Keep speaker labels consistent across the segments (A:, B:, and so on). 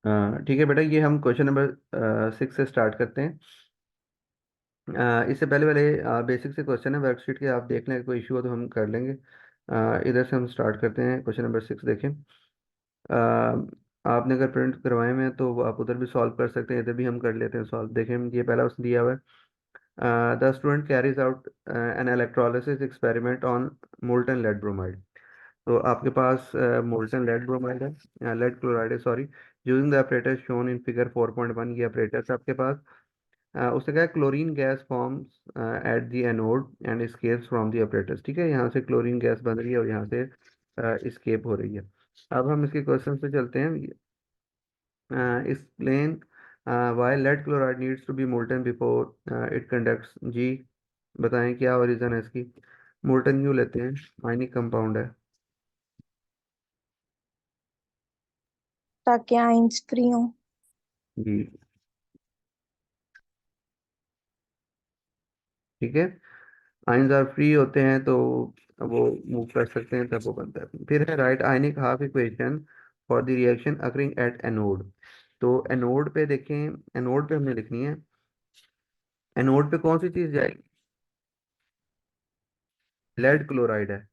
A: ठीक है बेटा, ये हम क्वेश्चन नंबर 6 से स्टार्ट करते हैं। इससे पहले वाले बेसिक से क्वेश्चन है वर्कशीट के, आप देख लें, कोई इशू हो तो हम कर लेंगे। इधर से हम स्टार्ट करते हैं। क्वेश्चन नंबर 6 देखें। आपने अगर प्रिंट करवाए में तो वो आप उधर भी सॉल्व कर सकते हैं, इधर भी हम कर लेते हैं सॉल्व। देखें, ये पहला उसने दिया हुआ है। The student carries out an electrolysis experiment on molten lead bromide. तो आपके पास मोल्टन लेड ब्रोमाइड है, लेड क्लोराइड है sorry, using the operator shown in figure 4.1। ये ऑपरेटर्स आपके पास। उससे क्या है, chlorine gas forms at the anode and escapes from the operators. ठीक है, यहाँ से क्लोरीन गैस बन रही है और यहाँ से escape हो रही है। अब हम इसके क्वेश्चन पे चलते हैं। Explain why lead chloride needs to be molten before it conducts. जी बताएं क्या ओरिजिन है इसकी। मोल्टन क्यों लेते हैं, आयनिक कंपाउंड है।
B: ताकि आइंस फ्री हो।
A: जी ठीक है, आयंस आर फ्री होते हैं तो वो मूव कर सकते हैं, तब वो बनता है। फिर है right ionic half equation for the reaction occurring at anode. तो एनोड पे देखें, एनोड पे हमने लिखनी है। एनोड पे कौन सी चीज जाएगी, लेड क्लोराइड है।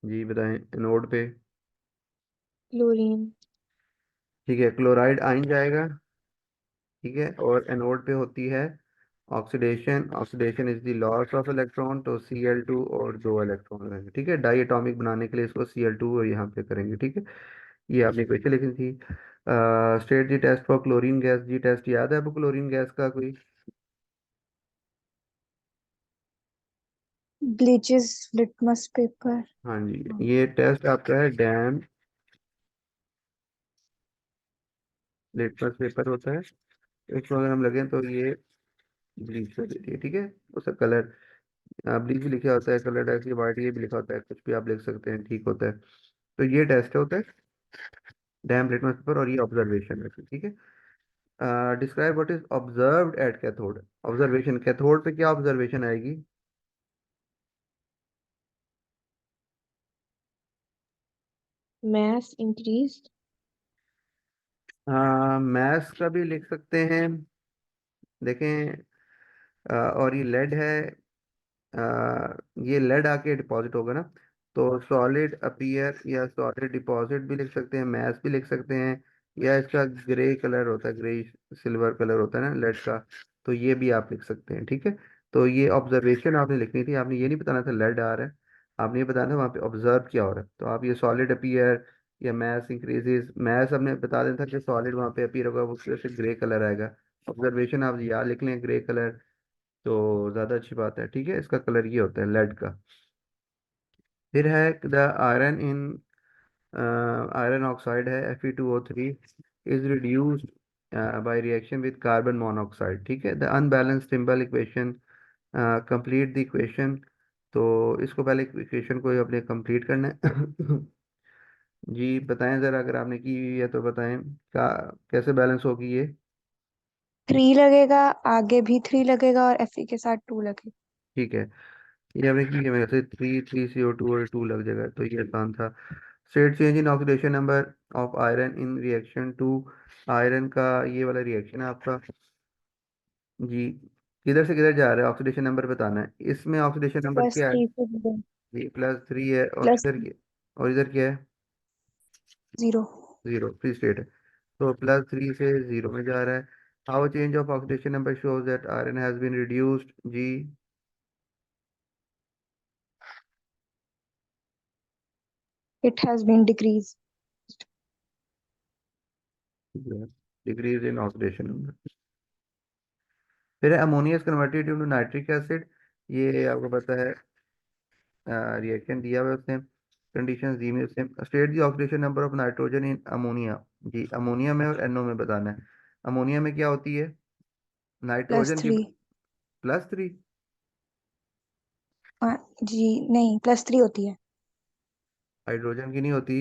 A: जी बताएं एनोड पे।
B: क्लोरीन।
A: ठीक है, क्लोराइड आयन जाएगा। ठीक है, और एनोड पे होती है oxidation. Oxidation is the loss of electron, तो Cl2 और दो इलेक्ट्रॉन रहेंगे। ठीक है, डाई एटॉमिक बनाने के लिए इसको Cl2 और यहाँ पे करेंगे। ठीक है, ये आपने क्वेश्चन लिखी थी। State G test for chlorine gas. G test याद है आपको क्लोरीन गैस का कोई।
B: Bleaches litmus paper.
A: हाँ जी, ये टेस्ट आपका है डैम लिटमस पेपर होता है। इसको अगर हम लगे तो ये ब्लीच कर देती है। ठीक है, उसका कलर ब्लीच भी लिखा होता है, कलर ऐसे वाइट ये भी लिखा होता है, कुछ भी आप लिख सकते हैं, ठीक होता है। तो ये टेस्ट होता है डैम लिटमस पेपर, और ये ऑब्जर्वेशन है। ठीक है, describe what is observed at cathode. Observation cathode पे क्या ऑब्जर्वेशन आएगी।
B: Mass increase.
A: मैथ्स का भी लिख सकते हैं। देखें, और ये लेड है। ये लेड आके डिपॉजिट होगा ना, तो सॉलिड अपीयर या सॉलिड डिपॉजिट भी लिख सकते हैं, मैथ भी लिख सकते हैं। या इसका ग्रे कलर होता है, ग्रे सिल्वर कलर होता है ना लेड का, तो ये भी आप लिख सकते हैं। ठीक है, तो ये ऑब्जर्वेशन आपने लिखनी थी, आपने ये नहीं बताना था लेड आ रहा है, आपने ये बताना था वहाँ पे ऑब्जर्व क्या हो रहा है। तो आप ये सॉलिड अपीयर या मैथ इंक्रीजेज, मैथ हमने बता देना था कि सॉलिड वहाँ पे अपीयर होगा, वो उससे ग्रे कलर आएगा। ऑब्जर्वेशन आप याद लिख लें ग्रे कलर, तो ज़्यादा अच्छी बात है। ठीक है, इसका कलर ये होता है लेड का। फिर है the iron in iron oxide है Fe2O3 is reduced by reaction with carbon monoxide. ठीक है, the unbalanced symbol equation, complete the equation. तो इसको पहले इक्वेशन को अपने कंप्लीट करना है। जी बताएं ज़रा, अगर आपने की हुई है तो बताएं क्या, कैसे बैलेंस होगी ये।
B: 3 लगेगा, आगे भी 3 लगेगा और Fe के साथ 2 लगेगा।
A: ठीक है, ये हमने की है, मेरे से 3 3CO2 और 2 लग जाएगा, तो ये आसान था। State change in oxidation number of iron in reaction two. Iron का ये वाला रिएक्शन है आपका। जी किधर से किधर जा रहा है, ऑक्सीडेशन नंबर बताना है। इसमें ऑक्सीडेशन नंबर
B: प्लस
A: क्या है।
B: 3 से जीरो।
A: जी +3 है,
B: प्लस
A: और इधर क्या है,
B: 0।
A: जीरो, फ्री स्टेट है। तो +3 से जीरो में जा रहा है। How change of oxidation number shows that iron has been reduced. जी
B: it has been decrease.
A: Decrease in oxidation number. फिर ammonia is converted into nitric acid. ये आपको पता है, रिएक्शन दिया हुआ है उसने, कंडीशन दी में उसने। State the oxidation number of nitrogen in ammonia. जी अमोनिया में और NO में बताना है। अमोनिया में क्या होती है,
B: प्लस
A: नाइट्रोजन की।
B: 3।
A: +3।
B: जी नहीं, +3 होती है।
A: हाइड्रोजन की नहीं होती।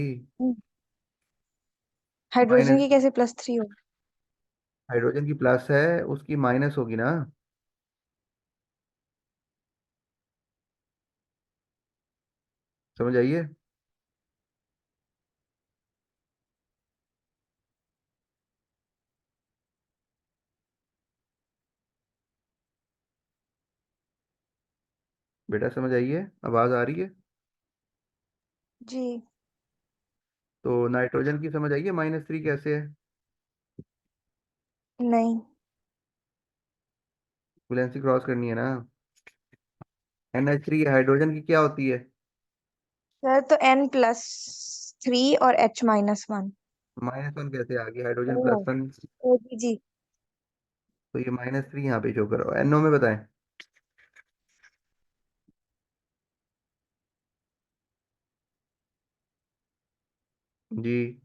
B: हाइड्रोजन
A: माइनस,
B: की कैसे +3 हो।
A: हाइड्रोजन की प्लस है, उसकी माइनस होगी ना। समझ आइए। बेटा समझ आई है, आवाज आ रही है?
B: जी।
A: तो नाइट्रोजन की समझ आई है, -3 कैसे है?
B: नहीं
A: वैलेंसी क्रॉस करनी है ना। NH3 हाइड्रोजन की क्या होती है?
B: सर, तो N+3 और H-1।
A: -1 कैसे आ गई, हाइड्रोजन
B: ओ
A: +1?
B: ओ जी जी।
A: तो ये -3 यहाँ पे शो करो, NO में बताएं। जी।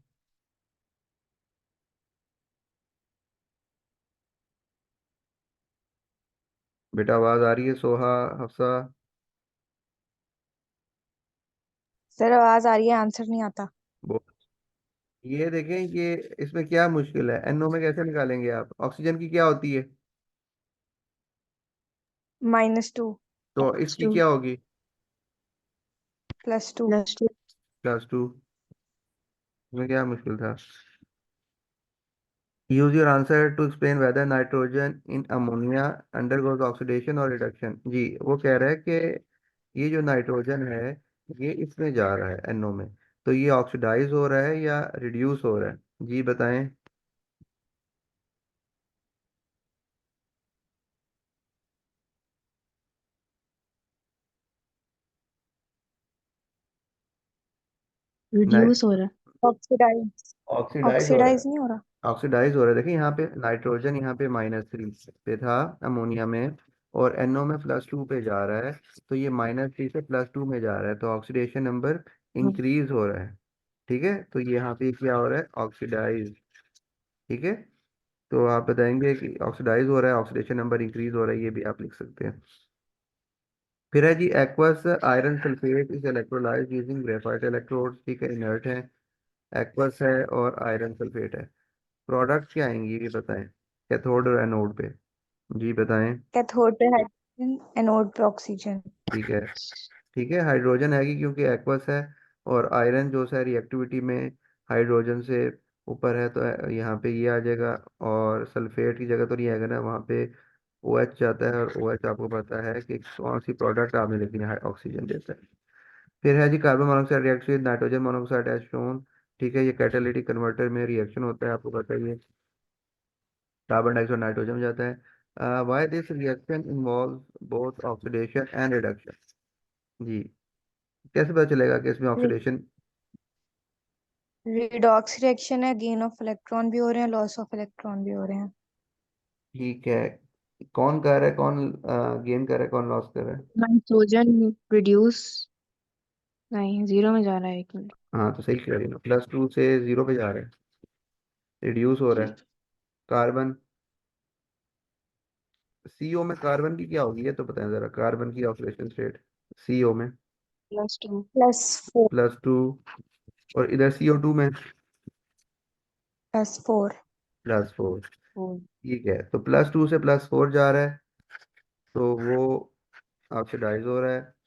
A: बेटा आवाज आ रही है, सोहा, हफ्सा?
B: सर, आवाज आ रही है, आंसर नहीं आता।
A: वो ये देखें, ये इसमें क्या मुश्किल है, NO में कैसे निकालेंगे आप? ऑक्सीजन की क्या होती है?
B: -2
A: तो इसकी क्या होगी?
B: +2।
A: +2। इसमें क्या मुश्किल था? Use your answer to explain whether nitrogen in ammonia undergoes oxidation और रिडक्शन। जी, वो कह रहा है कि ये जो नाइट्रोजन है, ये इसमें जा रहा है NO में, तो ये ऑक्सीडाइज हो रहा है या रिड्यूस हो रहा है? जी बताएं। नाइट
C: रिड्यूस हो रहा है।
B: ऑक्सीडाइज।
A: ऑक्सीडाइज हो रहा
B: ऑक्सीडाइज
A: है।
B: नहीं हो रहा।
A: ऑक्सीडाइज हो रहा है, देखिए यहाँ पे नाइट्रोजन यहाँ पे -3 पे था अमोनिया में, और NO में +2 पे जा रहा है। तो ये -3 से +2 में जा रहा है, तो ऑक्सीडेशन नंबर
C: हाँ।
A: इंक्रीज हो रहा है। ठीक है, तो ये यहाँ पे क्या हो रहा है, ऑक्सीडाइज। ठीक है, तो आप बताएंगे कि ऑक्सीडाइज हो रहा है, ऑक्सीडेशन नंबर इंक्रीज हो रहा है, ये भी आप लिख सकते हैं। फिर है जी, aqueous iron sulphate is electrolysed using graphite electrode. ठीक है, इनर्ट है, एक्वस है और आयरन सल्फेट है। प्रोडक्ट क्या आएंगी ये बताएं, कैथोड और एनोड पे। जी बताएं।
B: कैथोड पे हाइड्रोजन, एनोड पे ऑक्सीजन।
A: ठीक है। ठीक है, हाइड्रोजन आएगी क्योंकि एक्वस है, और आयरन जो है रिएक्टिविटी में हाइड्रोजन से ऊपर है, तो यहाँ पे ये आ जाएगा। और सल्फेट की जगह तो नहीं आएगा ना, वहाँ पे OH जाता है, और OH आपको पता है कि कौन सी प्रोडक्ट आपने लिखी है, ऑक्सीजन देता है। फिर है जी, carbon monoxide react with nitrogen monoxide as shown. ठीक है, ये कैटालिटिक कन्वर्टर में रिएक्शन होता है, आपको पता ही है। कार्बन डाइऑक्साइड नाइट्रोजन में जाता है। Why this reaction involve both oxidation and reduction. जी, कैसे पता चलेगा कि इसमें ऑक्सीडेशन?
B: रिडॉक्स रिएक्शन है, गेन ऑफ इलेक्ट्रॉन भी हो रहे हैं, लॉस ऑफ इलेक्ट्रॉन भी हो रहे हैं।
A: ठीक है, कौन कर रहा है, कौन गेन कर रहा है, कौन लॉस कर रहा है?
C: नाइट्रोजन रिड्यूस नहीं, जीरो में जा रहा है, 1 मिनट।
A: हाँ तो सही कह रही है ना, +2 से 0 पे जा रहा है, रिड्यूस हो रहा है। कार्बन, CO में कार्बन की क्या होगी, ये तो बताएं जरा, कार्बन की ऑक्सीडेशन स्टेट CO में।
C: +2।
B: +4।
A: +2। और इधर CO2 में
B: +4।
A: +4।
C: फोर।
A: ठीक है, तो +2 से +4 जा रहा है, तो वो ऑक्सीडाइज हो रहा है।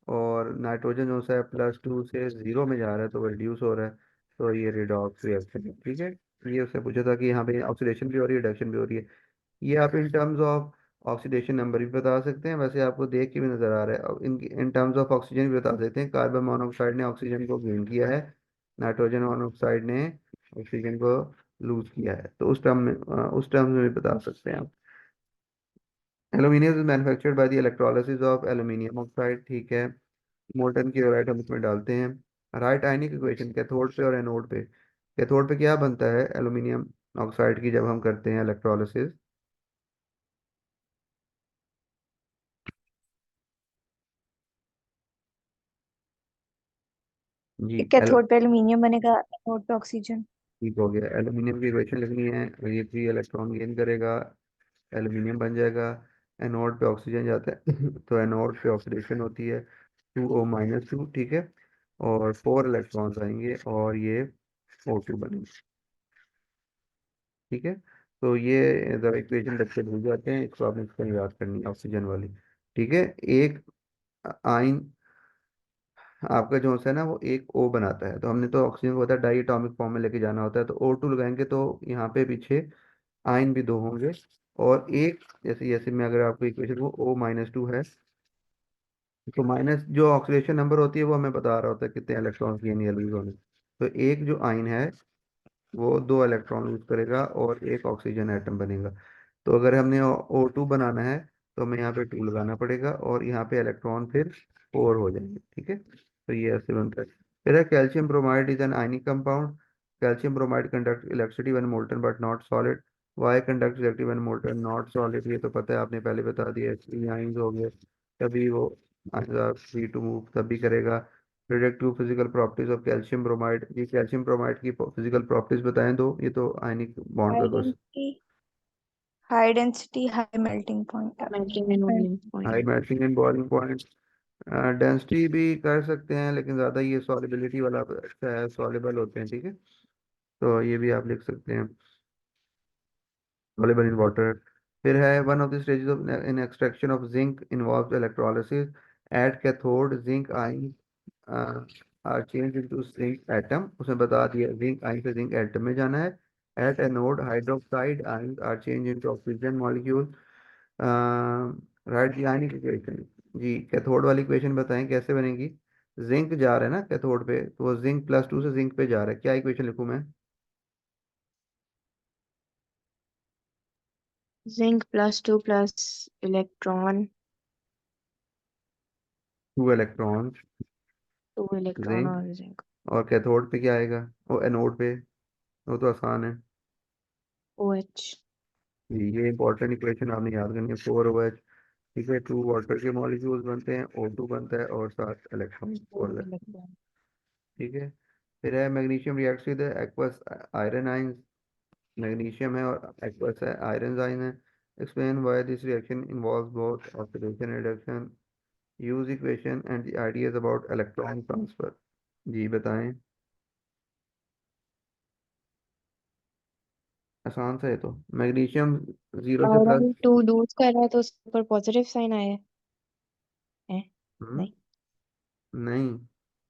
A: और नाइट्रोजन जो है +2 से 0 में जा रहा है, तो वो रिड्यूस हो रहा है, तो ये रिडॉक्स रिएक्शन है। ठीक है, ये उसने पूछा था कि यहाँ पे ऑक्सीडेशन भी हो रही है, रिडक्शन भी हो रही है। ये आप in terms of oxidation number भी बता सकते हैं, वैसे आपको देख के भी नजर आ रहा है। और इन टर्म्स ऑफ ऑक्सीजन भी बता सकते हैं, कार्बन मोनोऑक्साइड ने ऑक्सीजन को गेन किया है, नाइट्रोजन मोनोऑक्साइड ने ऑक्सीजन को लूज किया है, तो उस टर्म में भी बता सकते हैं आप। Aluminium is manufactured by the electrolysis of aluminium oxide. ठीक है, मोल्टन क्लोराइड हम इसमें डालते हैं। राइट आयनिक इक्वेशन कैथोड पे और एनोड पे। कैथोड पे क्या बनता है एल्यूमिनियम ऑक्साइड की, जब हम करते हैं इलेक्ट्रोलिसिस? जी
B: कैथोड पे एल्यूमिनियम बनेगा, एनोड पे ऑक्सीजन।
A: ठीक हो गया, एल्यूमिनियम की इक्वेशन लिखनी है, ये 3 इलेक्ट्रॉन गेन करेगा, एल्यूमिनियम बन जाएगा। एनोड पे ऑक्सीजन जाता है तो एनोड पे ऑक्सीडेशन होती है, 2O-2। ठीक है, और 4 इलेक्ट्रॉन्स आएंगे, और ये O2 बनेंगे। ठीक है, तो ये जब इक्वेशन बच्चे भूल जाते हैं, इसको आपने इसको याद करनी है, ऑक्सीजन वाली। ठीक है, एक आयन आपका जो है ना, वो एक O बनाता है, तो हमने तो ऑक्सीजन को बताया डाई एटॉमिक फॉर्म में लेके जाना होता है, तो O2 लगाएंगे, तो यहाँ पे पीछे आयन भी 2 होंगे। और एक, जैसे जैसे मैं अगर आपको इक्वेशन, वो O-2 है, तो माइनस जो ऑक्सीडेशन नंबर होती है वो हमें बता रहा होता है कितने इलेक्ट्रॉन्स गेन या लूज होने। तो एक जो आइन है वो 2 इलेक्ट्रॉन लूज करेगा और एक ऑक्सीजन एटम बनेगा। तो अगर हमने O2 बनाना है तो हमें यहाँ पे 2 लगाना पड़ेगा और यहाँ पे इलेक्ट्रॉन फिर 4 हो जाएंगे, ठीक है। तो ये ऐसे बनता है। फिर है calcium bromide is an ionic compound. Calcium bromide conduct electricity when molten but not solid. Why conduct electricity when molten not solid, ये तो पता है, आपने पहले बता दिया। आइंस हो गए, तभी वो फ्री टू मूव तभी करेगा। Product two physical properties of calcium bromide, ये कैल्शियम ब्रोमाइड की फिजिकल प्रॉपर्टीज बताएं दो, ये तो आयनिक बॉन्ड का
B: high
A: question.
B: Density, high density, high melting point.
C: Melting and boiling
A: high
C: point.
A: Melting and boiling point. Density भी कर सकते हैं लेकिन ज़्यादा ये सॉलिबिलिटी वाला अच्छा है, सॉलिबल होते हैं, ठीक है। तो ये भी आप लिख सकते हैं, soluble in water। फिर है one of the stages of in extraction of zinc involves electrolysis. At cathode zinc ion are change into zinc atom, उसने बता दिया जिंक आयन से जिंक एटम में जाना है। At anode hydroxide ion are change into oxygen molecule. Right the ionic equation. जी cathode वाली equation बताएं कैसे बनेगी। जिंक जा रहा है ना कैथोड पे, तो वो जिंक +2 से जिंक पे जा रहा है, क्या इक्वेशन लिखूं मैं।
C: Zinc +2 plus electron,
A: 2 electron
C: 2 electron
A: zinc,
C: और जिंक।
A: और कैथोड पे क्या आएगा, वो एनोड पे, वो तो आसान है।
C: OH।
A: जी ये इंपॉर्टेंट इक्वेशन आपने याद करनी है, 4OH, ठीक है। 2 वाटर के मॉलिक्यूल्स बनते हैं, O2 बनता है और 7 इलेक्ट्रॉन
C: 4
A: और,
C: इलेक्ट्रॉन।
A: ठीक है। फिर है magnesium reacts with aqueous iron ions. Magnesium है और एक्वस है, आयरन आयन है। Explain why this reaction involves both oxidation reduction. Use equation and the ideas about electron transfer. जी बताएं। आसान सा है तो, मैग्नीशियम 0 से प्लस।
C: आयरन 2 लूज कर रहा है तो उसके ऊपर पॉजिटिव साइन आया है।
A: हम्म,
C: नहीं,
A: नहीं,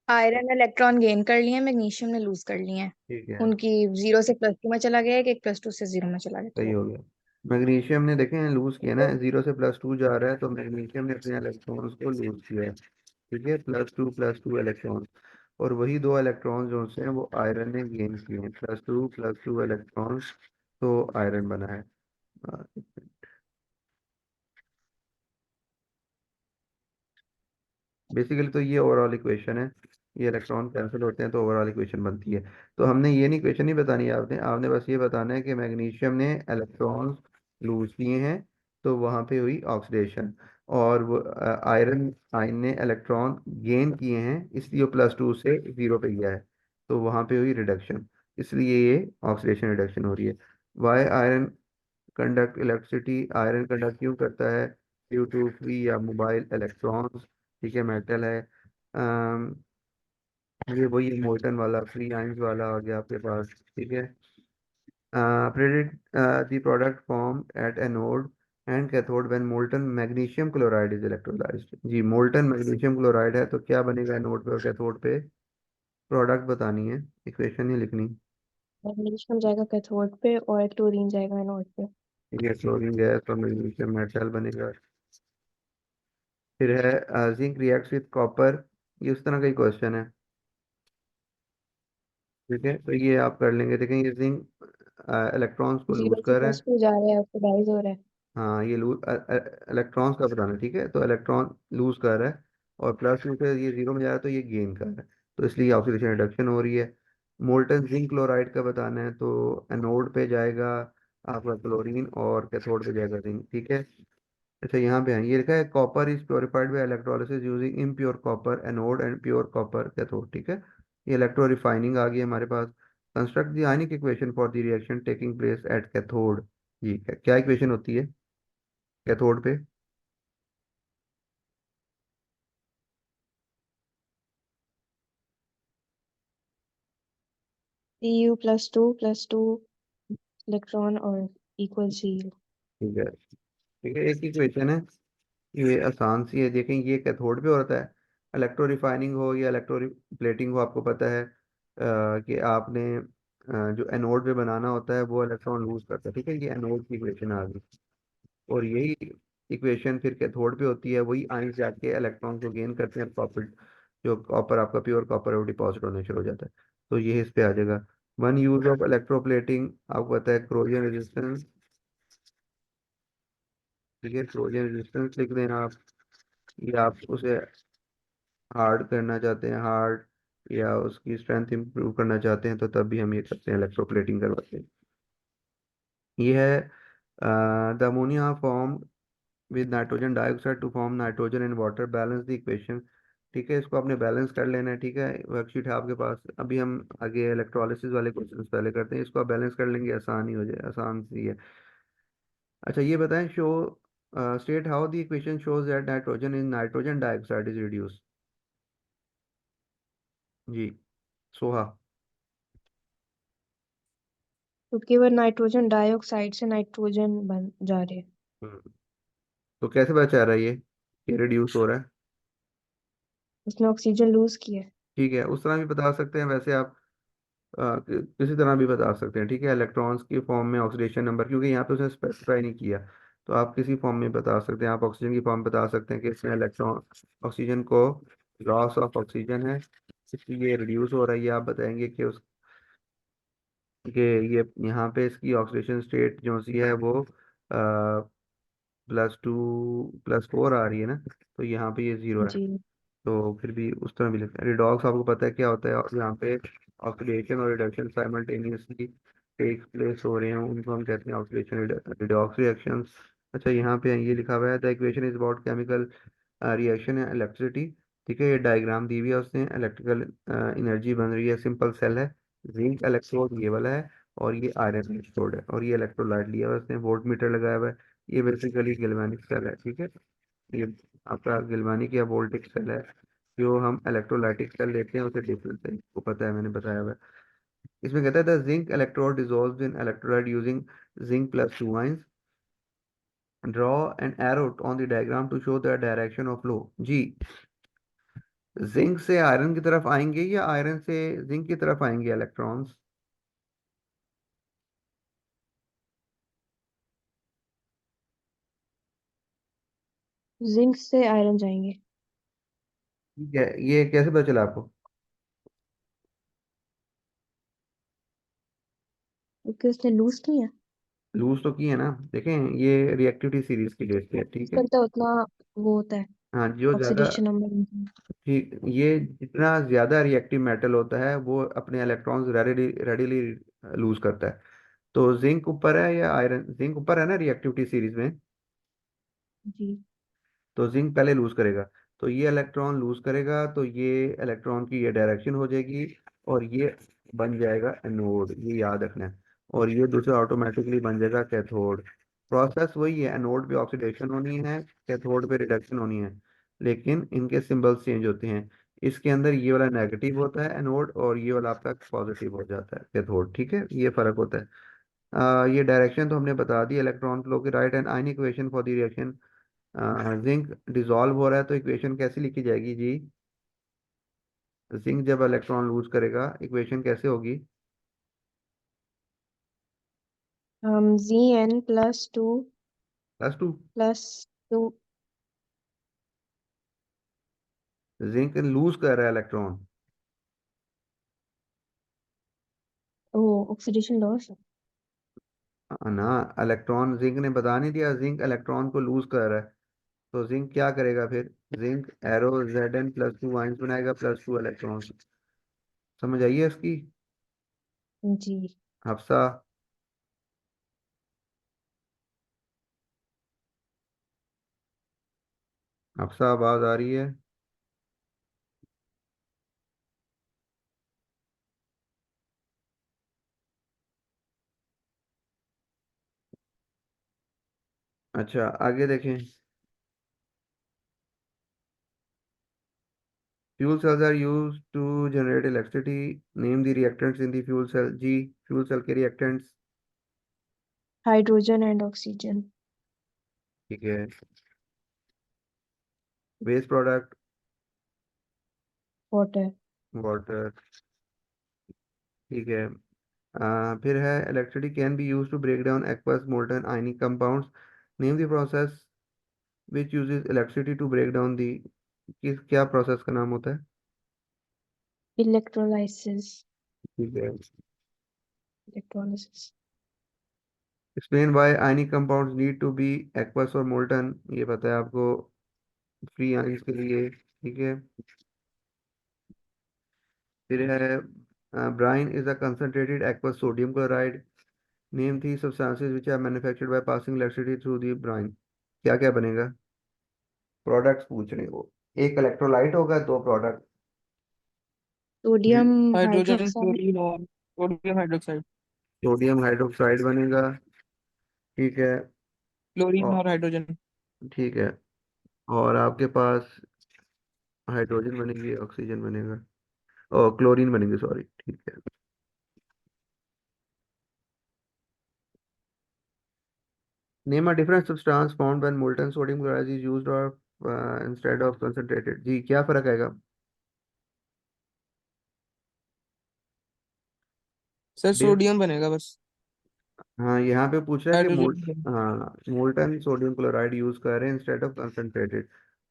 B: आयरन इलेक्ट्रॉन गेन कर लिए, मैग्नीशियम ने लूज कर लिए हैं।
A: ठीक है,
B: उनकी 0 से +2 में चला गया, एक +2 से 0 में चला गया,
A: सही
B: तो
A: हो गया। मैग्नीशियम ने देखें लूज किया ना, 0 से +2 जा रहा है, तो मैग्नीशियम ने अपने इलेक्ट्रॉन्स को लूज किया है, ठीक है। +2 इलेक्ट्रॉन, और वही 2 इलेक्ट्रॉन जो से हैं वो आयरन ने गेन किए हैं, +2 इलेक्ट्रॉन, तो आयरन बना है। बेसिकली तो ये ओवरऑल इक्वेशन है, ये इलेक्ट्रॉन कैंसिल होते हैं तो ओवरऑल इक्वेशन बनती है। तो हमने ये नहीं, इक्वेशन नहीं बतानी है आपने, आपने बस ये बताना है कि मैग्नीशियम ने इलेक्ट्रॉन्स लूज किए हैं तो वहाँ पे हुई ऑक्सीडेशन, और वो आयरन आयन ने इलेक्ट्रॉन गेन किए हैं इसलिए +2 से 0 पे गया है, तो वहाँ पे हुई रिडक्शन, इसलिए ये ऑक्सीडेशन रिडक्शन हो रही है। Why iron conduct electricity, iron conduct क्यों करता है, ड्यू टू फ्री या मोबाइल इलेक्ट्रॉन्स, ठीक है। मेटल है, अम, ये वही मोल्टन वाला फ्री आयंस वाला आ गया आपके पास, ठीक है। Predict the product form at anode and cathode when molten magnesium chloride is electrolysed. जी मोल्टन मैग्नीशियम क्लोराइड है तो क्या बनेगा एनोड पे और कैथोड पे, प्रोडक्ट बतानी है, इक्वेशन नहीं लिखनी,
C: मैग्नीशियम जाएगा कैथोड पे और क्लोरीन जाएगा एनोड पे।
A: ठीक है। क्लोरीन गैस और मैग्नीशियम मेटल बनेगा। फिर है जिंक रिएक्ट्स विद कॉपर, ये उस तरह का ही क्वेश्चन है, ठीक है। तो ये आप कर लेंगे, देखें ये जिंक इलेक्ट्रॉन्स को लूज
C: 0 से
A: कर रहा है।
C: +2 जा रहा है, ऑक्सीडाइज हो रहा है।
A: हाँ ये लूज इलेक्ट्रॉन्स का बताना, ठीक है। तो इलेक्ट्रॉन लूज कर रहा है और +2 से ये 0 में जा रहा है तो ये गेन कर रहा है, तो इसलिए ऑक्सीडेशन रिडक्शन हो रही है। मोल्टन जिंक क्लोराइड का बताना है तो एनोड पे जाएगा आपका क्लोरीन और कैथोड पे जाएगा जिंक, ठीक है। अच्छा यहाँ पे है, ये लिखा है copper is purified by electrolysis using impure copper anode and pure copper cathode, ठीक है। ये इलेक्ट्रो रिफाइनिंग आ गई हमारे पास। Construct the ionic equation for the reaction taking place at cathode. जी क्या इक्वेशन होती है कैथोड पे।
C: Cu +2 +2 इलेक्ट्रॉन और इक्वल सी।
A: ठीक है, ठीक है, एक इक्वेशन है, ये आसान सी है। देखें ये कैथोड पे होता है, इलेक्ट्रो रिफाइनिंग हो या इलेक्ट्रो प्लेटिंग हो, आपको पता है कि आपने जो एनोड पे बनाना होता है वो इलेक्ट्रॉन लूज करता है, ठीक है। ये एनोड की इक्वेशन आ गई, और यही इक्वेशन फिर कैथोड पे होती है, वही आयन जाके इलेक्ट्रॉन को गेन करते हैं कॉपर, जो कॉपर आपका प्योर कॉपर है वो डिपॉजिट होने शुरू हो जाता है। तो ये इस पे आ जाएगा। वन यूज ऑफ इलेक्ट्रोप्लेटिंग, आपको पता है क्रोजन रेजिस्टेंस, ठीक है, क्रोजन रेजिस्टेंस लिख देना आप। या आप उसे हार्ड करना चाहते हैं, हार्ड, या उसकी स्ट्रेंथ इंप्रूव करना चाहते हैं, तो तब भी हम ये करते हैं, इलेक्ट्रोप्लेटिंग करवाते हैं। ये है the ammonia form with nitrogen dioxide to form nitrogen and water, balance the equation. ठीक है, इसको आपने बैलेंस कर लेना है, ठीक है, वर्कशीट है आपके पास। अभी हम आगे इलेक्ट्रोलिसिस वाले क्वेश्चन पहले करते हैं, इसको आप बैलेंस कर लेंगे, आसान ही हो जाए, आसान सी है। अच्छा ये बताएं, show state how the equation shows that nitrogen in nitrogen dioxide is reduce. जी, सोहा।
C: तो केवल नाइट्रोजन डाइऑक्साइड से नाइट्रोजन बन जा रहे हैं।
A: हम्म, तो कैसे पता चल रहा है ये रिड्यूस हो रहा है?
C: उसने ऑक्सीजन लूज किया है।
A: ठीक है, उस तरह भी बता सकते हैं वैसे आप, किसी तरह भी बता सकते हैं, ठीक है, इलेक्ट्रॉन्स की फॉर्म में ऑक्सीडेशन नंबर, क्योंकि यहाँ पे उसने स्पेसिफाई नहीं किया, तो आप किसी फॉर्म में बता सकते हैं, आप ऑक्सीजन की फॉर्म बता सकते हैं कि इसमें इलेक्ट्रॉन, ऑक्सीजन को लॉस ऑफ ऑक्सीजन है, इसलिए ये रिड्यूस हो रहा है। ये आप बताएंगे कि उस कि ये यहाँ पे इसकी ऑक्सीडेशन स्टेट जो सी है वो +2 +4 आ रही है ना, तो यहाँ पे ये 0 है।
C: जी
A: तो फिर भी उस तरह भी लिखते हैं। रिडॉक्स आपको पता है क्या होता है, और यहाँ पे ऑक्सीडेशन और रिडक्शन साइमल्टेनियसली टेक प्लेस हो रहे हैं, उनको हम कहते हैं ऑक्सीडेशन रिडॉक्स रिएक्शंस। अच्छा यहाँ पे ये लिखा हुआ है, the equation is about chemical reaction है इलेक्ट्रिसिटी। ठीक है, ये डायग्राम दी हुई है उसने, इलेक्ट्रिकल एनर्जी बन रही है, सिंपल सेल है, जिंक इलेक्ट्रोड ये वाला है, और ये आयरन इलेक्ट्रोड है, और ये इलेक्ट्रोलाइट लिया हुआ है उसने, वोल्ट मीटर लगाया हुआ है। ये बेसिकली गैल्वेनिक सेल है, ठीक है, ये आपका गिलवानी या वोल्टिक सेल है। जो हम इलेक्ट्रोलाइटिक सेल लेते हैं उसे डिफरेंस है, वो पता है, मैंने बताया हुआ है। इसमें कहता है the zinc electrode dissolves in electrolyte using zinc +2 ions, draw an arrow on the diagram to show the direction of flow. जी, जिंक से आयरन की तरफ आएंगे या आयरन से जिंक की तरफ आएंगे इलेक्ट्रॉन्स?
C: जिंक से आयरन जाएंगे।
A: ठीक है, ये कैसे पता चला आपको?
C: क्योंकि उसने लूज किया।
A: लूज तो की है ना, देखें, ये रिएक्टिविटी सीरीज की बेस पे है, ठीक है।
C: करता है उतना वो होता है
A: हाँ, जो ज्यादा,
C: ऑक्सीडेशन नंबर।
A: ठीक, ये जितना ज्यादा रिएक्टिव मेटल होता है वो अपने इलेक्ट्रॉन्स रेडिली रेडिली लूज करता है। तो जिंक ऊपर है या आयरन? जिंक ऊपर है ना रिएक्टिविटी सीरीज में,
C: जी
A: तो जिंक पहले लूज करेगा, तो ये इलेक्ट्रॉन लूज करेगा, तो ये इलेक्ट्रॉन की ये डायरेक्शन हो जाएगी, और ये बन जाएगा एनोड, ये याद रखना है। और ये दूसरा ऑटोमेटिकली बन जाएगा कैथोड। प्रोसेस वही है, एनोड पे ऑक्सीडेशन होनी है, कैथोड पे रिडक्शन होनी है, लेकिन इनके सिंबल्स चेंज होते हैं। इसके अंदर ये वाला नेगेटिव होता है एनोड, और ये वाला आपका पॉजिटिव हो जाता है कैथोड, ठीक है, ये फर्क होता है। ये डायरेक्शन तो हमने बता दी, इलेक्ट्रॉन फ्लो की right and ion equation for the reaction, zinc dissolve हो रहा है तो इक्वेशन कैसे लिखी जाएगी जी? जिंक जब इलेक्ट्रॉन लूज करेगा इक्वेशन कैसे होगी?
C: हम Zn +2
A: +2।
C: +2।
A: जिंक लूज कर रहा है इलेक्ट्रॉन,
C: ओ ऑक्सीडेशन लॉस।
A: ना, इलेक्ट्रॉन, जिंक ने बता नहीं दिया, जिंक इलेक्ट्रॉन को लूज कर रहा है, तो जिंक क्या करेगा फिर? जिंक एरो Zn +2 आयंस बनाएगा, +2 इलेक्ट्रॉन। समझ आइए इसकी?
C: जी
A: हफ्सा, हफ्सा आवाज आ रही है? अच्छा आगे देखें। Fuel cells are used to generate electricity. Name the reactants in the fuel cell. G. Fuel cell के reactants।
C: Hydrogen and oxygen.
A: ठीक है। Waste product,
C: water.
A: water। ठीक है। फिर है electricity can be used to break down aqueous molten ionic compounds. Name the process which uses electricity to break down the, किस क्या process का नाम होता है?
C: इलेक्ट्रोलाइसिस।
A: ठीक है।
C: Electrolysis.
A: Explain why ionic compounds need to be aqueous और molten, ये पता है आपको, फ्री आयंस के लिए। ठीक है। फिर है brine is a concentrated aqueous sodium chloride, name three substances which are manufactured by passing electricity through the brine, क्या क्या बनेगा? प्रोडक्ट्स पूछ रहे हो, एक इलेक्ट्रोलाइट होगा, दो product.
C: Sodium
D: hydrogen
C: hydroxide.
D: Chlorine और सोडियम हाइड्रोक्साइड।
A: सोडियम हाइड्रोक्साइड बनेगा। ठीक है।
D: क्लोरीन
A: और
D: और हाइड्रोजन।
A: ठीक है, और आपके पास हाइड्रोजन बनेगी, ऑक्सीजन बनेगा, और क्लोरीन बनेगी, सॉरी। ठीक है। Name a different substance found when molten sodium chloride is used और इंस्टेड ऑफ कंसंट्रेटेड, जी क्या फर्क आएगा?
D: सर
A: डिफ
D: सोडियम बनेगा बस।
A: हाँ, यहाँ पे पूछ रहा है कि
D: हाइड्रोजन नहीं।
A: हाँ, मोल्टन सोडियम क्लोराइड यूज कर रहे हैं इंस्टेड ऑफ कंसंट्रेटेड।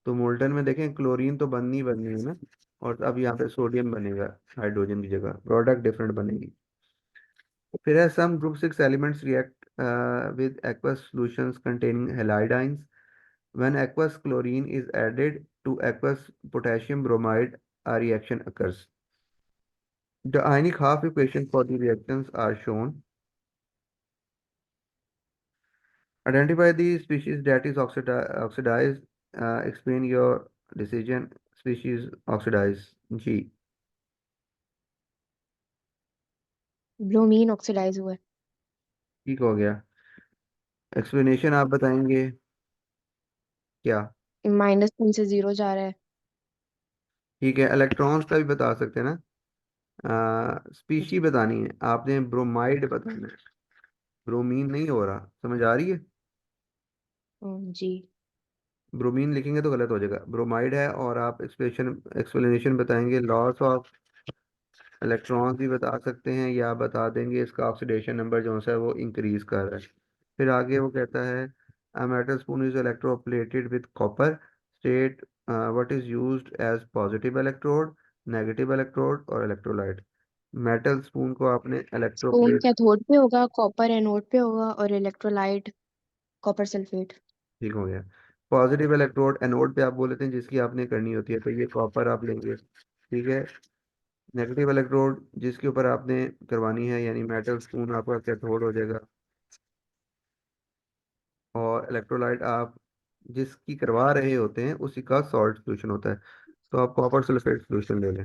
A: तो मोल्टन में देखें क्लोरीन तो बननी ही बननी है ना, और अब यहाँ पे सोडियम बनेगा हाइड्रोजन की जगह, प्रोडक्ट डिफरेंट बनेगी। फिर है some group six elements react with aqueous solutions containing halides when aqueous chlorine is added to aqueous potassium bromide, a reaction occurs. The ionic half equations for the reactions are shown. Identify the species that is oxidized. Explain your decision. Species oxidized. G.
C: Bromine oxidise हुआ
A: ठीक हो गया। Explanation आप बताएंगे क्या?
C: है। -1 से 0 जा रहा है।
A: ठीक है, इलेक्ट्रॉन्स का भी बता सकते हैं ना।
C: जी।
A: स्पीशी बतानी है आपने, ब्रोमाइड बताना है, ब्रोमीन नहीं हो रहा, समझ आ रही है?
C: जी।
A: ब्रोमीन लिखेंगे तो गलत हो जाएगा, ब्रोमाइड है। और आप एक्सप्लेनेशन बताएंगे, लॉस ऑफ इलेक्ट्रॉन्स भी बता सकते हैं, या बता देंगे इसका ऑक्सीडेशन नंबर जो सा है वो इंक्रीज कर रहा है। फिर आगे वो कहता है a metal spoon is electroplated with copper, state what is used as positive electrode, negative electrode और electrolyte। मेटल स्पून को आपने
C: स्पून
A: इलेक्ट्रोप्लेट।
C: कैथोड पे होगा, कॉपर एनोड पे होगा और इलेक्ट्रोलाइट कॉपर सल्फेट।
A: ठीक हो गया। पॉजिटिव इलेक्ट्रोड एनोड पे आप बोल लेते हैं जिसकी आपने करनी होती है, तो ये कॉपर आप लेंगे। ठीक है। नेगेटिव इलेक्ट्रोड जिसके ऊपर आपने करवानी है, यानी मेटल स्पून आपका कैथोड हो जाएगा। और इलेक्ट्रोलाइट आप जिसकी करवा रहे होते हैं उसी का सॉल्ट सोल्यूशन होता है, तो आप कॉपर सल्फेट सोल्यूशन ले लें।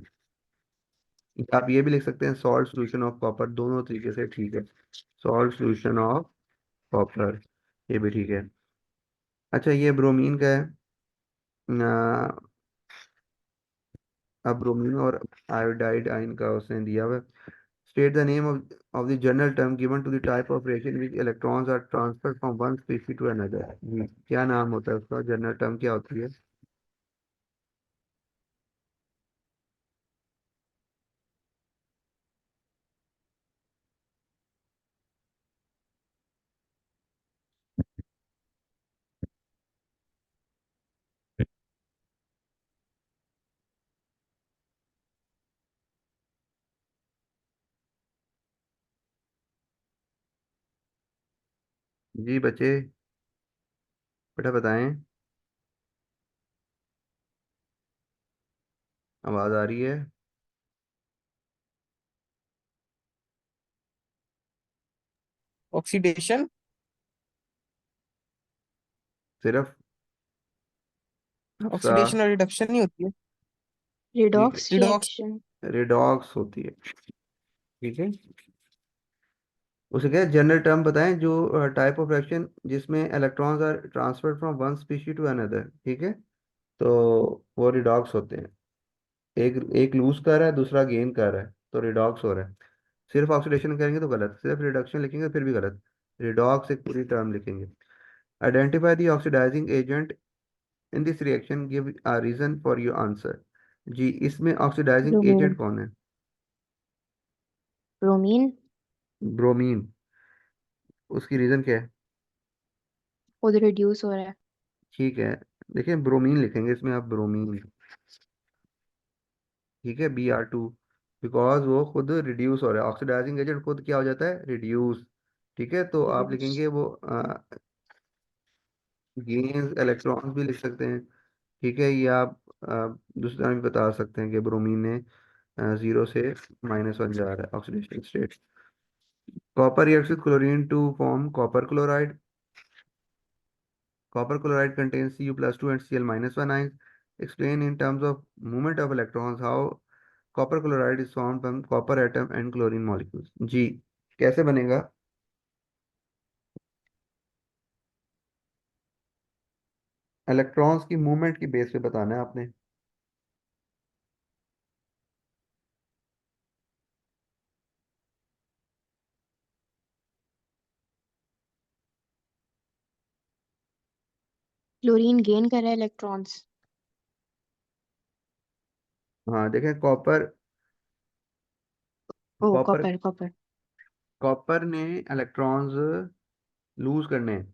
A: आप ये भी लिख सकते हैं सॉल्ट सोल्यूशन ऑफ कॉपर, दोनों तरीके से ठीक है। सॉल्ट सोल्यूशन ऑफ कॉपर, ये भी ठीक है। अच्छा, ये ब्रोमीन का है। अब ब्रोमीन और आयोडाइड आयन का उसने दिया हुआ है। State the name of the general term given to the type of reaction which electrons are transferred from one species to another, क्या नाम होता है उसका, जनरल टर्म क्या होती है? जी बच्चे, बेटा बताएं, आवाज आ रही है?
D: ऑक्सीडेशन।
A: सिर्फ हफ्सा?
D: ऑक्सीडेशन और रिडक्शन नहीं होती है।
A: ठीक है,
C: रिडॉक्स
D: रिडॉक्स।
C: रिएक्शन।
A: रिडॉक्स होती है। ठीक है। उसे क्या जनरल टर्म बताएं, जो टाइप ऑफ रिएक्शन जिसमें electrons are transferred from one species to another, ठीक है, तो वो रिडॉक्स होते हैं। एक एक लूज कर रहा है, दूसरा गेन कर रहा है, तो रिडॉक्स हो रहा है। सिर्फ ऑक्सीडेशन करेंगे तो गलत, सिर्फ रिडक्शन लिखेंगे फिर भी गलत। रिडॉक्स एक पूरी टर्म लिखेंगे। Identify the oxidising agent in this reaction, give a reason for your answer. जी, इसमें ऑक्सीडाइजिंग
C: ब्रोमीन।
A: एजेंट कौन है?
C: ब्रोमीन।
A: ब्रोमीन। उसकी रीजन क्या है?
C: खुद रिड्यूस हो रहा है।
A: ठीक है, देखिए ब्रोमीन लिखेंगे इसमें आप, ब्रोमीन। ठीक है, Br2, बिकॉज वो खुद रिड्यूस हो रहा है, ऑक्सीडाइजिंग एजेंट खुद क्या हो जाता है, रिड्यूस। ठीक है, तो आप
C: रिड्यूस।
A: लिखेंगे वो गेन्स इलेक्ट्रॉन्स भी लिख सकते हैं। ठीक है, ये आप दूसरा भी बता सकते हैं कि ब्रोमीन ने 0 से -1 जा रहा है oxidation state. Copper reacts with chlorine to form copper chloride. Copper chloride contains Cu+2 and Cl-1 ions. Explain in terms of movement of electrons how copper chloride is formed from copper atom and chlorine molecules. जी, कैसे बनेगा? Electrons की movement की base पे बताना है आपने।
C: Chlorine gain कर रहा है इलेक्ट्रॉन्स।
A: हाँ देखें, कॉपर
C: ओ
A: कॉपर
C: कॉपर कॉपर।
A: कॉपर ने इलेक्ट्रॉन्स लूज करने हैं।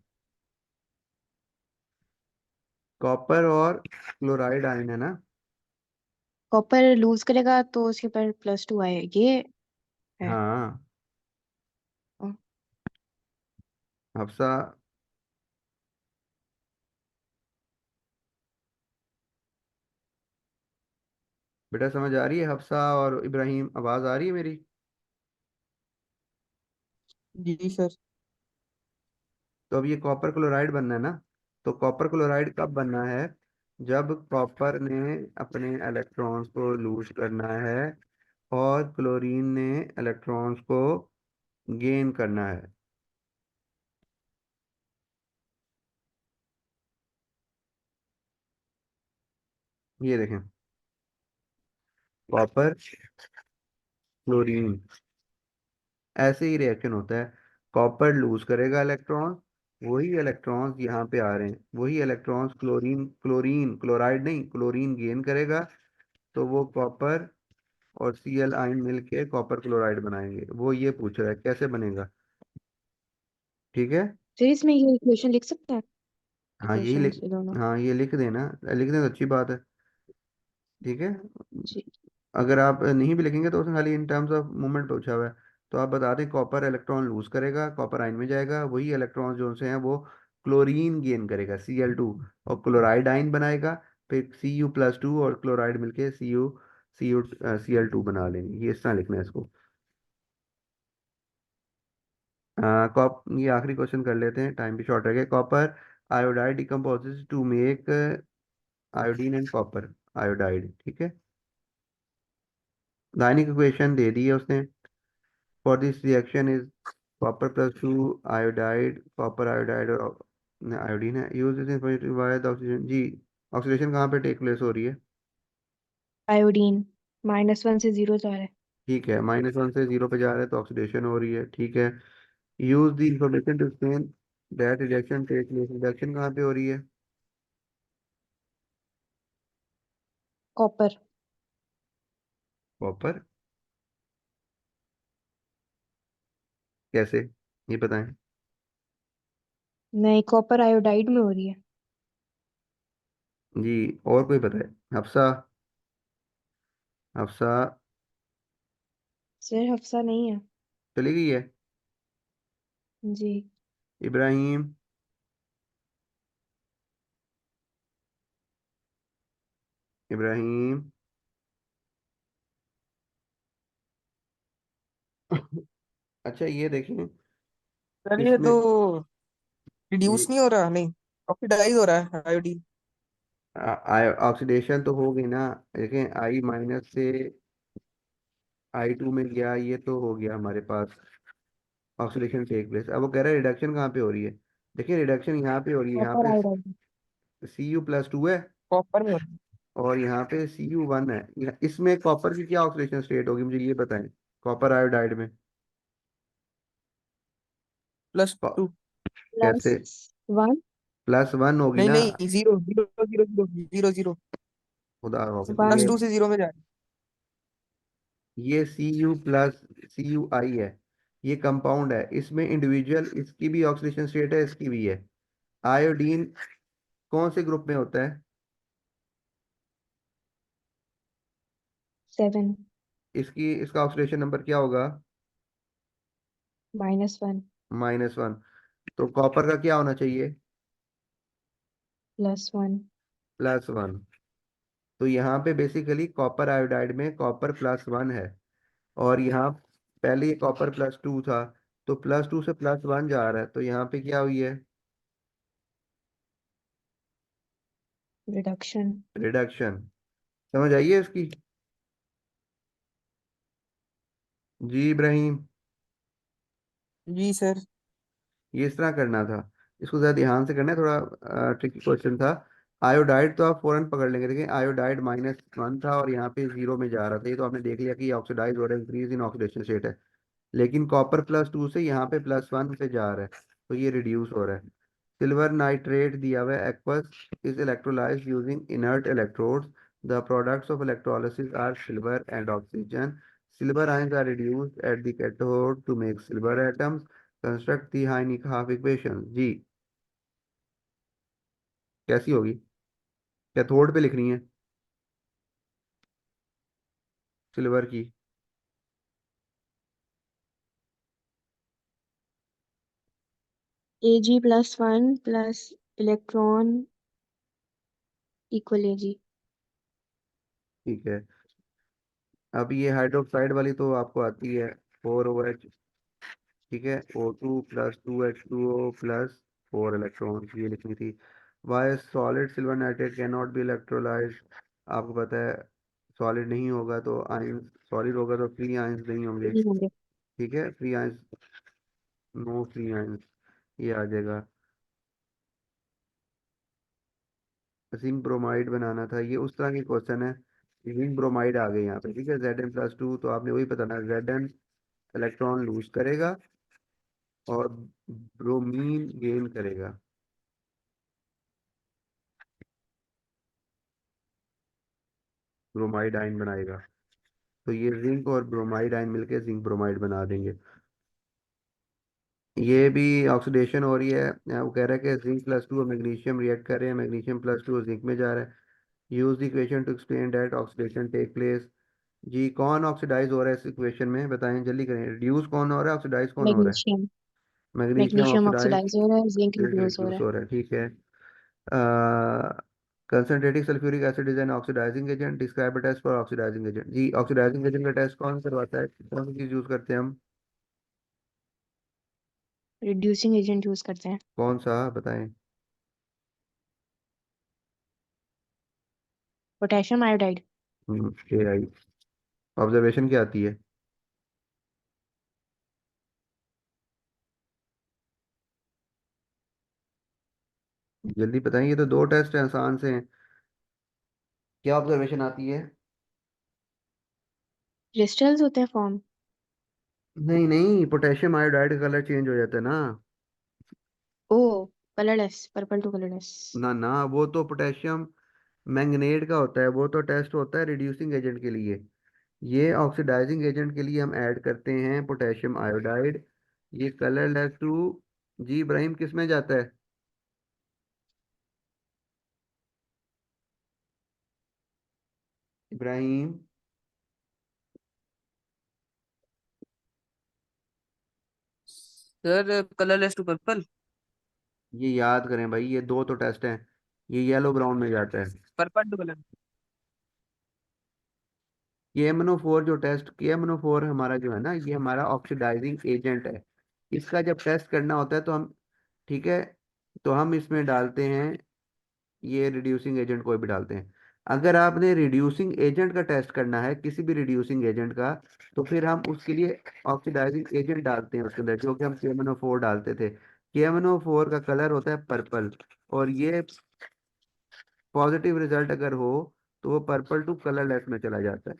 A: कॉपर और क्लोराइड आयन है ना।
C: कॉपर लूज करेगा तो उसके ऊपर +2 आए, ये है।
A: हाँ,
C: ओ,
A: हफ्सा, बेटा समझ आ रही है? हफ्सा और इब्राहिम, आवाज आ रही है मेरी?
D: जी सर।
A: तो अब ये कॉपर क्लोराइड बनना है ना। तो कॉपर क्लोराइड कब बनना है? जब कॉपर ने अपने इलेक्ट्रॉन्स को लूज करना है और क्लोरीन ने इलेक्ट्रॉन्स को गेन करना है। ये देखें, कॉपर क्लोरीन, ऐसे ही रिएक्शन होता है। कॉपर लूज करेगा इलेक्ट्रॉन, वही इलेक्ट्रॉन्स यहाँ पे आ रहे हैं, वही इलेक्ट्रॉन्स क्लोरीन क्लोरीन क्लोराइड नहीं, क्लोरीन गेन करेगा। तो वो कॉपर और Cl आयन मिलके कॉपर क्लोराइड बनाएंगे। वो ये पूछ रहा है कैसे बनेगा। ठीक है,
C: फिर इसमें ये इक्वेशन लिख सकते हैं,
A: हाँ यही
C: इक्वेशन
A: लिख,
C: ये दोनों।
A: हाँ ये लिख देना, लिख दें तो अच्छी बात है। ठीक है,
C: जी।
A: अगर आप नहीं भी लिखेंगे तो उसमें खाली इन टर्म्स ऑफ मूवमेंट पूछा हुआ है। तो आप बता दें, कॉपर इलेक्ट्रॉन लूज करेगा, कॉपर आयन में जाएगा, वही इलेक्ट्रॉन जो से हैं वो क्लोरीन गेन करेगा, Cl2, और क्लोराइड आयन बनाएगा। फिर Cu+2 और क्लोराइड मिलके Cl2 बना लेंगे। ये इस तरह लिखना है इसको। कॉप ये आखिरी क्वेश्चन कर लेते हैं, टाइम भी शॉर्ट रह गया। Copper iodide decomposes to make iodine and copper iodide. ठीक है, गायनिक इक्वेशन दे दी है उसने। For this reaction is copper iodide, copper iodide और आयोडीन है। Use this information via the oxygen. जी, ऑक्सीडेशन कहाँ पे टेक प्लेस हो रही है?
C: आयोडीन -1 से 0 जा रहा है।
A: ठीक है, -1 से 0 पे जा रहा है तो ऑक्सीडेशन हो रही है। ठीक है, use the information to explain that reaction take place. Reaction कहाँ पे हो रही है?
C: कॉपर।
A: कॉपर, कैसे, ये बताएं।
C: नहीं, कॉपर आयोडाइड में हो रही है।
A: जी, और कोई बताए? हफ्सा, हफ्सा
C: सर हफ्सा नहीं है।
A: चली गई है।
C: जी।
A: इब्राहिम, इब्राहिम अच्छा ये देखें,
D: सर ये तो
A: इसमें ये
D: रिड्यूस नहीं हो रहा, नहीं ऑक्सीडाइज हो रहा है आयोडीन।
A: ऑक्सीडेशन तो हो गई ना। देखें, I- से I2 में गया, ये तो हो गया हमारे पास ऑक्सीडेशन टेक प्लेस। अब वो कह रहा है रिडक्शन कहाँ पे हो रही है। देखिए रिडक्शन यहाँ पे हो रही है, यहाँ
C: कॉपर
A: पे
C: आयोडाइड।
A: Cu+2 है
D: कॉपर में हो रहा है
A: और यहाँ पे Cu1 है। इसमें कॉपर की क्या ऑक्सीडेशन स्टेट होगी, मुझे ये बताएं। कॉपर आयोडाइड में
D: +2।
A: कैसे?
C: +1।
A: +1 होगी
D: नहीं
A: ना।
D: नहीं, 0 0 0 0 0 0।
A: खुदा हाफिज,
D: प्लस
A: ये
D: टू से 0 में जा रही
A: Cu+Cui है, ये कंपाउंड है। इसमें इंडिविजुअल, इसकी भी ऑक्सीडेशन स्टेट है, इसकी भी है। आयोडीन कौन से ग्रुप में होता है?
B: 7
A: इसका ऑक्सीडेशन नंबर क्या होगा?
B: -1
A: -1। तो कॉपर का क्या होना चाहिए?
B: +1।
A: +1। तो यहाँ पे बेसिकली कॉपर आयोडाइड में कॉपर +1 है, और यहाँ पहले ये कॉपर +2 था, तो +2 से +1 जा रहा है, तो यहाँ पे क्या हुई है?
B: रिडक्शन।
A: रिडक्शन। समझ आइए इसकी? जी इब्राहिम,
D: जी सर।
A: ये इस तरह करना था, इसको ज़रा ध्यान से करना है, थोड़ा ट्रिकी क्वेश्चन था। आयोडाइड तो आप फौरन पकड़ लेंगे, देखिए आयोडाइड -1 था और यहाँ पे 0 में जा रहा था, ये तो आपने देख लिया कि ऑक्सीडाइज हो रहा है, इंक्रीज इन ऑक्सीडेशन स्टेट है। लेकिन कॉपर +2 से यहाँ पे +1 पे जा रहा है, तो ये रिड्यूस हो रहा है। सिल्वर नाइट्रेट दिया हुआ है, aqueous is electrolysed using inert electrodes, the products of electrolysis are silver and oxygen, silver ions are reduced at the cathode to make silver atoms, construct the ionic half equation. जी कैसी होगी? Cathode पे लिखनी है silver की।
C: Ag+1 plus electron equal Ag।
A: ठीक है, अब ये हाइड्रोक्साइड वाली तो आपको आती है, 4OH। ठीक है, O2 + 2H2O प्लस 4 इलेक्ट्रॉन, ये लिखनी थी। Why solid silver nitrate can not be electrolyse, आपको पता है सॉलिड नहीं होगा तो आयंस, सॉलिड होगा तो फ्री आयंस नहीं होंगे।
C: नहीं होंगे।
A: ठीक है, free ions, no free ions, ये आ जाएगा। जिंक ब्रोमाइड बनाना था, ये उस तरह की क्वेश्चन है, जिंक ब्रोमाइड आ गए यहाँ पे। ठीक है, Zn+2, तो आपने वही बताना, Zn इलेक्ट्रॉन लूज करेगा और ब्रोमीन गेन करेगा, ब्रोमाइड आयन बनाएगा। तो ये जिंक और ब्रोमाइड आयन मिलके जिंक ब्रोमाइड बना देंगे। ये भी ऑक्सीडेशन हो रही है, वो कह रहा है कि Zn+2 और मैग्नीशियम रिएक्ट कर रहे हैं, मैग्नीशियम+2 जिंक में जा रहा है। Use the equation to explain that oxidation take place. जी कौन ऑक्सीडाइज हो रहा है इस इक्वेशन में, बताएं जल्दी करें, रिड्यूस कौन हो रहा है, ऑक्सीडाइज कौन हो रहा है?
C: Magnesium.
A: Magnesium
C: magnesium
A: oxidise
C: oxidise हो रहा है, जिंक रिड्यूस हो
A: रिड्यूस
C: रहा है।
A: हो रहा है। ठीक है, concentrating sulphuric acid is an oxidising agent, describe a test for oxidising agent. जी ऑक्सीडाइजिंग एजेंट का टेस्ट कौन करवाता है, कौन सी चीज यूज करते हैं हम?
C: रिड्यूसिंग एजेंट यूज करते हैं।
A: कौन सा बताएं?
C: Potassium iodide.
A: AI ऑब्जर्वेशन क्या आती है? जल्दी बताएं, ये तो दो टेस्ट हैं, आसान से हैं, क्या ऑब्जर्वेशन आती है?
C: क्रिस्टल्स होते हैं फॉर्म।
A: नहीं नहीं, पोटेशियम आयोडाइड का कलर चेंज हो जाता है ना।
C: ओ, कलरलेस, पर्पल टू कलरलेस।
A: ना ना, वो तो पोटेशियम मैंगनेट का होता है, वो तो टेस्ट होता है रिड्यूसिंग एजेंट के लिए। ये ऑक्सीडाइजिंग एजेंट के लिए हम ऐड करते हैं पोटेशियम आयोडाइड, ये कलरलेस टू। जी इब्राहिम, किस में जाता है? Ibrahim,
D: sir colourless to purple.
A: ये याद करें भाई, ये दो तो टेस्ट हैं, ये येलो ब्राउन में जाता है।
D: Purple to colour.
A: KMnO4 जो टेस्ट, KMnO4 हमारा जो है ना, ये हमारा ऑक्सीडाइजिंग एजेंट है। इसका जब टेस्ट करना होता है तो हम, ठीक है, तो हम इसमें डालते हैं, ये रिड्यूसिंग एजेंट कोई भी डालते हैं। अगर आपने रिड्यूसिंग एजेंट का टेस्ट करना है, किसी भी रिड्यूसिंग एजेंट का, तो फिर हम उसके लिए ऑक्सीडाइजिंग एजेंट डालते हैं उसके अंदर, जो कि हम KMnO4 डालते थे। KMnO4 का कलर होता है पर्पल, और ये पॉजिटिव रिजल्ट अगर हो तो वो पर्पल टू कलरलेस में चला जाता है।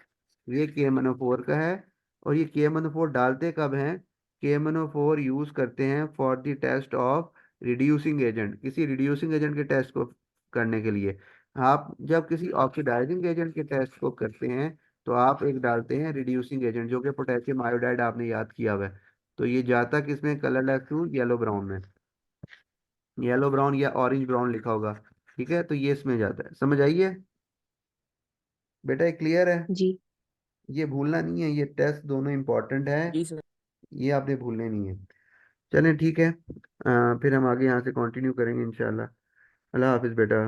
A: ये KMnO4 का है। और ये KMnO4 डालते कब हैं? KMnO4 यूज करते हैं for the test of reducing agent, किसी रिड्यूसिंग एजेंट के टेस्ट को करने के लिए। आप जब किसी ऑक्सीडाइजिंग एजेंट के टेस्ट को करते हैं तो आप एक डालते हैं रिड्यूसिंग एजेंट, जो कि पोटेशियम आयोडाइड आपने याद किया हुआ है। तो ये जाता किसमें, कलरलेस टू येलो ब्राउन में, येलो ब्राउन या ऑरेंज ब्राउन लिखा होगा, ठीक है, तो ये इसमें जाता है। समझ आइए बेटा, ये क्लियर है?
C: जी।
A: ये भूलना नहीं है, ये टेस्ट दोनों इंपॉर्टेंट है,
D: जी सर।
A: ये आपने भूलने नहीं है। चलें ठीक है, फिर हम आगे यहाँ से कंटिन्यू करेंगे इंशाल्लाह। अल्लाह हाफिज़ बेटा।